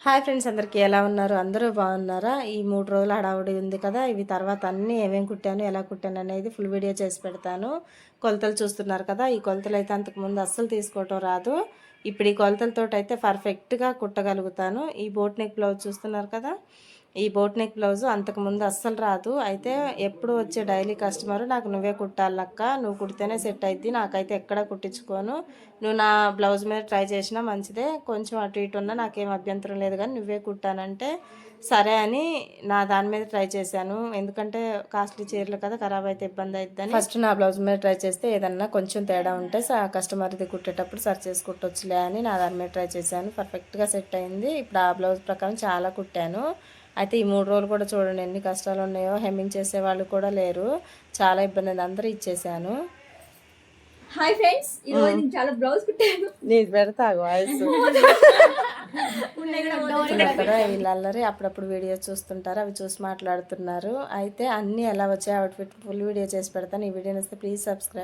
Hi friends, అందరికీ ఎలా ఉన్నారు? అందరూ బాగున్నారా? ఈ 3 రోజుల హడావుడి ఉంది కదా, ఇవి తర్వాత అన్నీ ఏమేమి కుట్టాను, ఎలా కుట్టాను అనేది ఫుల్ వీడియో చేసి పెడతాను. కొలతలు చూస్తున్నారు కదా, ఈ కొలతలు అయితే అంతకుముందు అస్సలు తీసుకోవటం రాదు. ఇప్పుడు ఈ కొలతలతో అయితే పర్ఫెక్ట్గా కుట్టగలుగుతాను. ఈ బోట్ నెక్ బ్లౌజ్ చూస్తున్నారు కదా, ఈ బోట్ నెక్ బ్లౌజు అంతకుముందు అస్సలు రాదు. అయితే ఎప్పుడు వచ్చే డైలీ కస్టమర్ నాకు నువ్వే కుట్టాలక్క, నువ్వు కుడితేనే సెట్ అయింది, నాకైతే ఎక్కడ కుట్టించుకోను, నువ్వు నా బ్లౌజ్ మీద ట్రై చేసినా మంచిదే, కొంచెం అటు ఇటు ఉన్నా నాకేం అభ్యంతరం లేదు, కానీ నువ్వే కుట్టానంటే సరే అని నా దాని మీద ట్రై చేశాను. ఎందుకంటే కాస్ట్లీ చీరలు కదా, ఖరాబ్ అయితే ఇబ్బంది అవుతుందని ఫస్ట్ నా బ్లౌజ్ మీద ట్రై చేస్తే ఏదన్నా కొంచెం తేడా ఉంటే కస్టమర్ది కుట్టేటప్పుడు సరి చేసి కుట్టొచ్చులే అని నా దాని మీద ట్రై చేశాను. పర్ఫెక్ట్గా సెట్ అయింది. ఇప్పుడు ఆ బ్లౌజ్ ప్రకారం చాలా కుట్టాను. అయితే ఈ 3 రోజులు కూడా చూడండి ఎన్ని కష్టాలు ఉన్నాయో. హెమ్మింగ్ చేసే వాళ్ళు కూడా లేరు, చాలా ఇబ్బంది అయింది. అందరూ ఇచ్చేసాను. హాయ్ ఫ్రెండ్స్, ఈ రోజు నేను చాలా బ్లౌజ్ కుట్టాను. నీది పెడతా వాయిస్ కదా. వీళ్ళల్లరి అప్పుడప్పుడు వీడియో చూస్తుంటారు, అవి చూసి మాట్లాడుతున్నారు. అయితే అన్నీ ఎలా వచ్చాయి అవుట్ఫిట్ ఫుల్ వీడియో చేసి పెడతాను. ఈ వీడియో నచ్చితే ప్లీజ్ సబ్స్క్రైబ్.